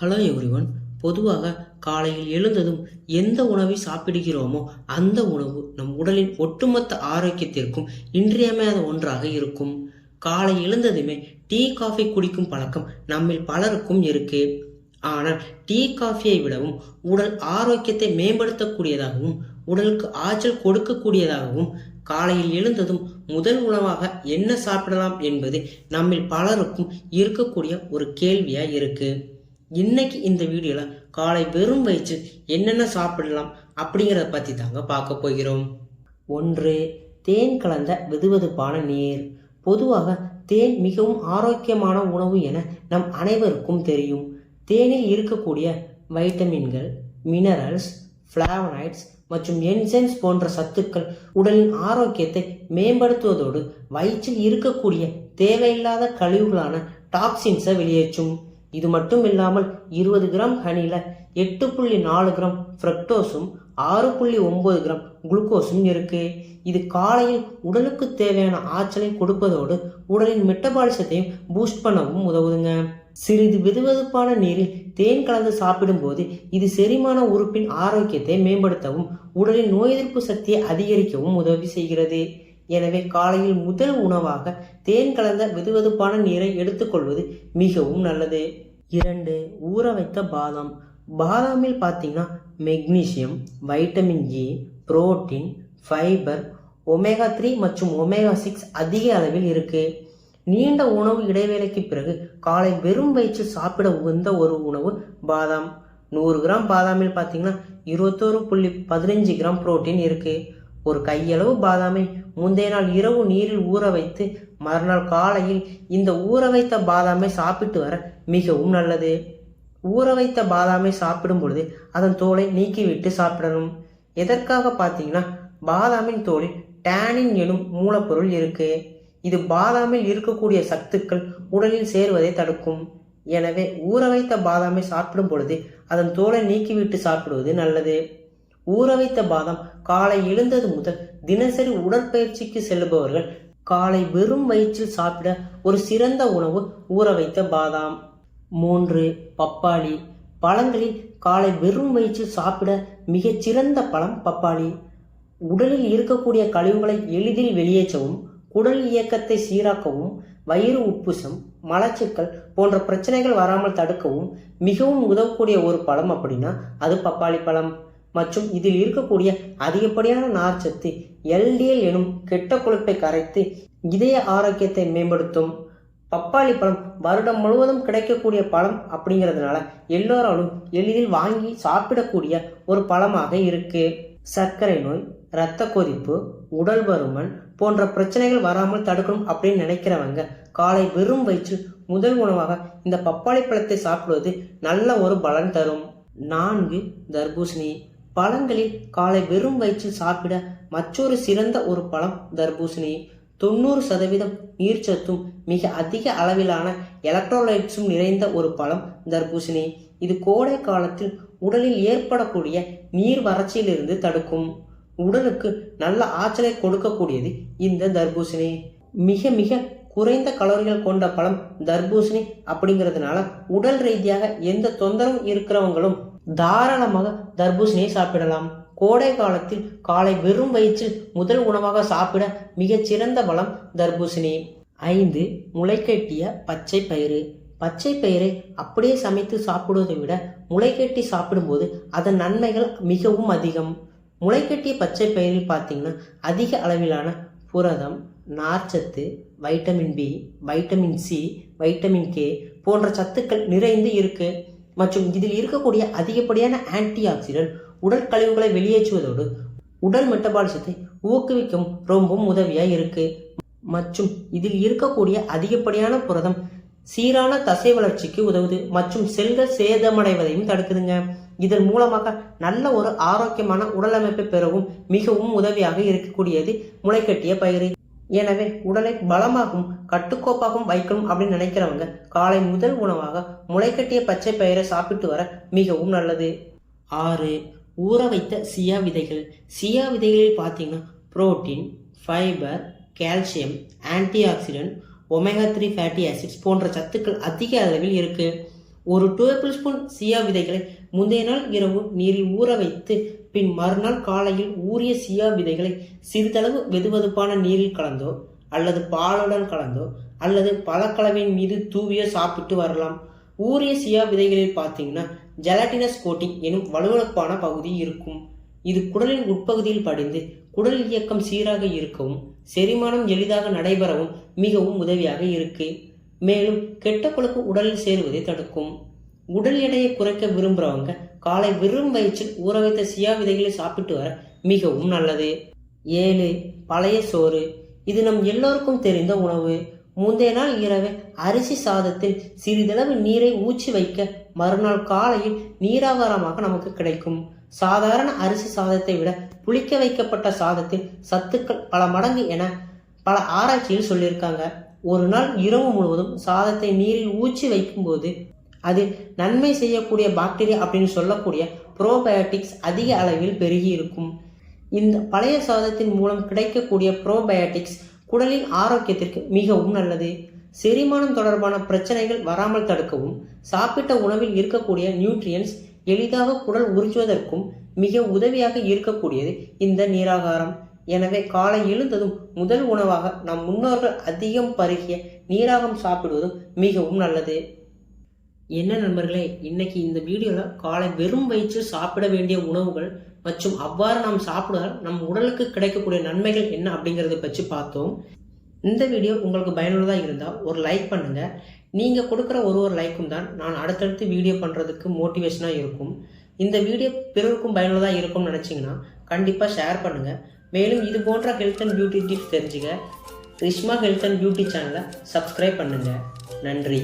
Hello everyone. பொதுவாக காலையில் எழுந்ததும் எந்த உணவை சாப்பிடுகிறோமோ அந்த உணவு நம் உடலின் ஒட்டுமொத்த ஆரோக்கியத்திற்கும் இன்றியமையாத ஒன்றாக இருக்கும். காலை எழுந்ததுமே டீ காஃபி குடிக்கும் பழக்கம் நம்மில் பலருக்கும் இருக்கு. ஆனால் டீ காஃபியை விடவும் உடல் ஆரோக்கியத்தை மேம்படுத்தக்கூடியதாகவும் உடலுக்கு ஆற்றல் கொடுக்கக்கூடியதாகவும் காலையில் எழுந்ததும் முதல் உணவாக என்ன சாப்பிடலாம் என்பது நம்மில் பலருக்கும் இருக்கக்கூடிய ஒரு கேள்வியா இருக்கு. இன்னைக்கு இந்த வீடியோல காலை வெறும் வயிற்றில் என்னென்ன சாப்பிடலாம் அப்படிங்கிறத பத்தி தாங்க பார்க்க போகிறோம். 1. தேன் கலந்த வெதுவெதுப்பான நீர். பொதுவாக தேன் மிகவும் ஆரோக்கியமான உணவு என நம் அனைவருக்கும் தெரியும். தேனில் இருக்கக்கூடிய வைட்டமின்கள், மினரல்ஸ், ஃபிளாவனாய்ட்ஸ் மற்றும் என்சைம்ஸ் போன்ற சத்துக்கள் உடலின் ஆரோக்கியத்தை மேம்படுத்துவதோடு வயிற்றில் இருக்கக்கூடிய தேவையில்லாத கழிவுகளான டாக்ஸின்ஸை வெளியேற்றும். இது மட்டும் இல்லாமல் 20 கிராம் ஹனில 8.4 கிராம் ஃப்ரக்டோஸும் 6.9 கிராம் குளுக்கோஸும் இருக்கு. இது காலையில் உடலுக்கு தேவையான ஆற்றலை கொடுப்பதோடு உடலின் மெட்டபாலிசத்தையும் பூஸ்ட் பண்ணவும் உதவுதுங்க. சிறிது வெதுவெதுப்பான நீரில் தேன் கலந்து சாப்பிடும் போது இது செரிமான உறுப்பின் ஆரோக்கியத்தை மேம்படுத்தவும் உடலின் நோய் எதிர்ப்பு சக்தியை அதிகரிக்கவும் உதவி செய்கிறது. எனவே காலையில் முதல் உணவாக தேன் கலந்த வெதுவெதுப்பான நீரை எடுத்துக்கொள்வது மிகவும் நல்லது. 2. ஊற வைத்த பாதாம். பாதாமில் பார்த்தீங்கன்னா magnesium, vitamin E, protein, fibre, omega 3 மற்றும் ஒமேகா 6 அதிக அளவில் இருக்கு. நீண்ட உணவு இடைவேளைக்கு பிறகு காலை வெறும் வயிற்றில் சாப்பிட உகந்த ஒரு உணவு பாதாம். 100 கிராம் பாதாமில் பார்த்தீங்கன்னா 21.15 கிராம் புரோட்டீன் இருக்கு. ஒரு கையளவு பாதாமை முந்தைய நாள் இரவு நீரில் ஊற வைத்து மறுநாள் காலையில் இந்த ஊற வைத்த பாதாமை சாப்பிட்டு வர மிகவும் நல்லது. ஊற வைத்த பாதாமை சாப்பிடும் பொழுது அதன் தோலை நீக்கிவிட்டு சாப்பிடணும். எதற்காக பார்த்தீங்கன்னா பாதாமின் தோலில் டேனின் எனும் மூலப்பொருள் இருக்கு. இது பாதாமில் இருக்கக்கூடிய சத்துக்கள் உடலில் சேருவதை தடுக்கும். எனவே ஊற வைத்த பாதாமை சாப்பிடும் பொழுது அதன் தோலை நீக்கிவிட்டு சாப்பிடுவது நல்லது. ஊற வைத்த பாதாம் காலை எழுந்தது முதல் தினசரி உடற்பயிற்சிக்கு செல்லுபவர்கள் காலை வெறும் வயிற்றில் சாப்பிட ஒரு சிறந்த உணவு ஊற வைத்த பாதாம். 3. பப்பாளி. பழங்களில் காலை வெறும் வயிற்றில் சாப்பிட மிகச்சிறந்த பழம் பப்பாளி. உடலில் இருக்கக்கூடிய கழிவுகளை எளிதில் வெளியேற்றவும் குடல் இயக்கத்தை சீராக்கவும் வயிறு உப்புசம், மலச்சிக்கல் போன்ற பிரச்சனைகள் வராமல் தடுக்கவும் மிகவும் உதவக்கூடிய ஒரு பழம் அப்படின்னா அது பப்பாளி பழம். மற்றும் இதில் இருக்கக்கூடிய அதிகப்படியான நார்ச்சத்து LDL எனும் கெட்ட கொழுப்பை கரைத்து இதய ஆரோக்கியத்தை மேம்படுத்தும். பப்பாளி பழம் வருடம் முழுவதும் கிடைக்கக்கூடிய பழம் அப்படிங்கிறதுனால எல்லோராலும் எளிதில் வாங்கி சாப்பிடக்கூடிய ஒரு பழமாக இருக்கு. சர்க்கரை நோய், இரத்த கொதிப்பு, உடல் பருமன் போன்ற பிரச்சனைகள் வராமல் தடுக்கணும் அப்படின்னு நினைக்கிறவங்க காலை வெறும் வயிற்றில் முதல் உணவாக இந்த பப்பாளி பழத்தை சாப்பிடுவது நல்ல ஒரு பலன் தரும். 4. தர்பூசணி. பழங்களில் காலை வெறும் வயிற்றில் சாப்பிட மற்றொரு சிறந்த ஒரு பழம் தர்பூசணி. 90% நீர்ச்சத்தும் மிக அதிக அளவிலான எலக்ட்ரோலைட்ஸும் நிறைந்த ஒரு பழம் தர்பூசணி. இது கோடை காலத்தில் உடலில் ஏற்படக்கூடிய நீர் வறட்சியிலிருந்து தடுக்கும். உடலுக்கு நல்ல ஆற்றலை கொடுக்கக்கூடியது இந்த தர்பூசணி. மிக மிக குறைந்த கலோரிகள் கொண்ட பழம் தர்பூசணி அப்படிங்கிறதுனால உடல் ரீதியாக எந்த தொந்தரவும் இருக்கிறவங்களும் தாராளமாக தர்பூசணியை சாப்பிடலாம். கோடை காலத்தில் காலை வெறும் வயிற்றில் முதல் உணவாக சாப்பிட மிகச்சிறந்த பழம் தர்பூசணி. 5. முளைக்கட்டிய பச்சை பயிறு. பச்சை பயிரை அப்படியே சமைத்து சாப்பிடுவதை விட முளைக்கட்டி சாப்பிடும்போது அதன் நன்மைகள் மிகவும் அதிகம். முளைக்கட்டிய பச்சை பயிரில் பார்த்தீங்கன்னா அதிக அளவிலான புரதம், நார்ச்சத்து, vitamin B, vitamin C, vitamin K போன்ற சத்துக்கள் நிறைந்து இருக்கு. மற்றும் இதில் இருக்கக்கூடிய அதிகப்படியான ஆன்டி ஆக்சிடென்ட் உடல் கழிவுகளை வெளியேற்றுவதோடு உடல் மெட்டபாலிசத்தை ஊக்குவிக்கும் ரொம்பவும் உதவியா இருக்கு. மற்றும் இதில் இருக்கக்கூடிய அதிகப்படியான புரதம் சீரான தசை வளர்ச்சிக்கு உதவுது மற்றும் செல்கள் சேதமடைவதையும் தடுக்குதுங்க. இதன் மூலமாக நல்ல ஒரு ஆரோக்கியமான உடல் அமைப்பை பெறவும் மிகவும் உதவியாக இருக்கக்கூடியது முளைக்கட்டிய பயிறு. எனவே உடலை பலமாகவும் கட்டுக்கோப்பாகவும் வைக்கணும் அப்படின்னு நினைக்கிறவங்க காலை முதல் உணவாக முளைக்கட்டிய பச்சை பயிரை சாப்பிட்டு வர மிகவும் நல்லது. 6. ஊற வைத்த சியா விதைகள். சியா விதைகளில் பார்த்தீங்கன்னா protein, fibre, calcium, anti accident, omega 3 fatty acids போன்ற சத்துக்கள் அதிக அளவில் இருக்கு. ஒரு டேபிள் ஸ்பூன் சியா விதைகளை முந்தைய நாள் இரவு நீரில் ஊற வைத்து பின் மறுநாள் காலையில் ஊறிய சியா விதைகளை சிறிதளவு வெதுவெதுப்பான நீரில் கலந்தோ அல்லது பாலுடன் கலந்தோ அல்லது பழக்கலவையின் மீது தூவியோ சாப்பிட்டு வரலாம். ஊறிய சியா விதைகளில் பார்த்தீங்கன்னா ஜெலட்டினஸ் கோட்டிங் எனும் வலுவழுப்பான பகுதி இருக்கும். இது குடலின் உட்பகுதியில் படிந்து குடல் இயக்கம் சீராக இருக்கவும் செரிமானம் எளிதாக நடைபெறவும் மிகவும் உதவியாக இருக்கு. மேலும் கெட்ட கொழுப்பு உடலில் சேருவதை தடுக்கும். உடல் எடையை குறைக்க விரும்புறவங்க காலை வெறும் வயிற்றில் ஊற வைத்த சியா விதைகளை சாப்பிட்டு வர மிகவும் நல்லது. 7. பழைய சோறு. இது நம் எல்லோருக்கும் தெரிந்த உணவு. முந்தைய நாள் இரவே அரிசி சாதத்தில் சிறிதளவு நீரை ஊற்றி வைக்க மறுநாள் காலையில் நீராகாரமாக நமக்கு கிடைக்கும். சாதாரண அரிசி சாதத்தை விட புளிக்க வைக்கப்பட்ட சாதத்தில் சத்துக்கள் பல மடங்கு என பல ஆராய்ச்சியில் சொல்லியிருக்காங்க. ஒரு நாள் இரவு முழுவதும் சாதத்தை நீரில் ஊற்றி வைக்கும்போது அதில் நன்மை செய்யக்கூடிய பாக்டீரியா அப்படின்னு சொல்லக்கூடிய ப்ரோபயோட்டிக்ஸ் அதிக அளவில் பெருகி இருக்கும். இந்த பழைய சாதத்தின் மூலம் கிடைக்கக்கூடிய ப்ரோபயோட்டிக்ஸ் குடலின் ஆரோக்கியத்திற்கு மிகவும் நல்லது. செரிமானம் தொடர்பான பிரச்சனைகள் வராமல் தடுக்கவும் சாப்பிட்ட உணவில் இருக்கக்கூடிய நியூட்ரியன்ஸ் எளிதாக குடல் உறிஞ்சுவதற்கும் மிக உதவியாக இருக்கக்கூடியது இந்த நீராகாரம். எனவே காலை எழுந்ததும் முதல் உணவாக நம் முன்னோர்கள் அதிகம் பருகிய நீராகம் சாப்பிடுவதும் மிகவும் நல்லது. என்ன நண்பர்களே, இன்னைக்கு இந்த வீடியோவில் காலை வெறும் வயிற்றில் சாப்பிட வேண்டிய உணவுகள் மற்றும் அவ்வாறு நாம் சாப்பிடுவதால் நம் உடலுக்கு கிடைக்கக்கூடிய நன்மைகள் என்ன அப்படிங்கிறத பற்றி பார்த்தோம். இந்த வீடியோ உங்களுக்கு பயனுள்ளதாக இருந்தால் ஒரு லைக் பண்ணுங்க. நீங்கள் கொடுக்குற ஒரு லைக்கும் தான் நான் அடுத்தடுத்து வீடியோ பண்ணுறதுக்கு மோட்டிவேஷனாக இருக்கும். இந்த வீடியோ பிறருக்கும் பயனுள்ளதாக இருக்கும்னு நினச்சிங்கன்னா கண்டிப்பாக ஷேர் பண்ணுங்கள். மேலும் இது போன்ற ஹெல்த் அண்ட் பியூட்டி டிப்ஸ் தெரிஞ்சுக்க ரிஷ்மா ஹெல்த் அண்ட் பியூட்டி சேனலை சப்ஸ்கிரைப் பண்ணுங்கள். நன்றி.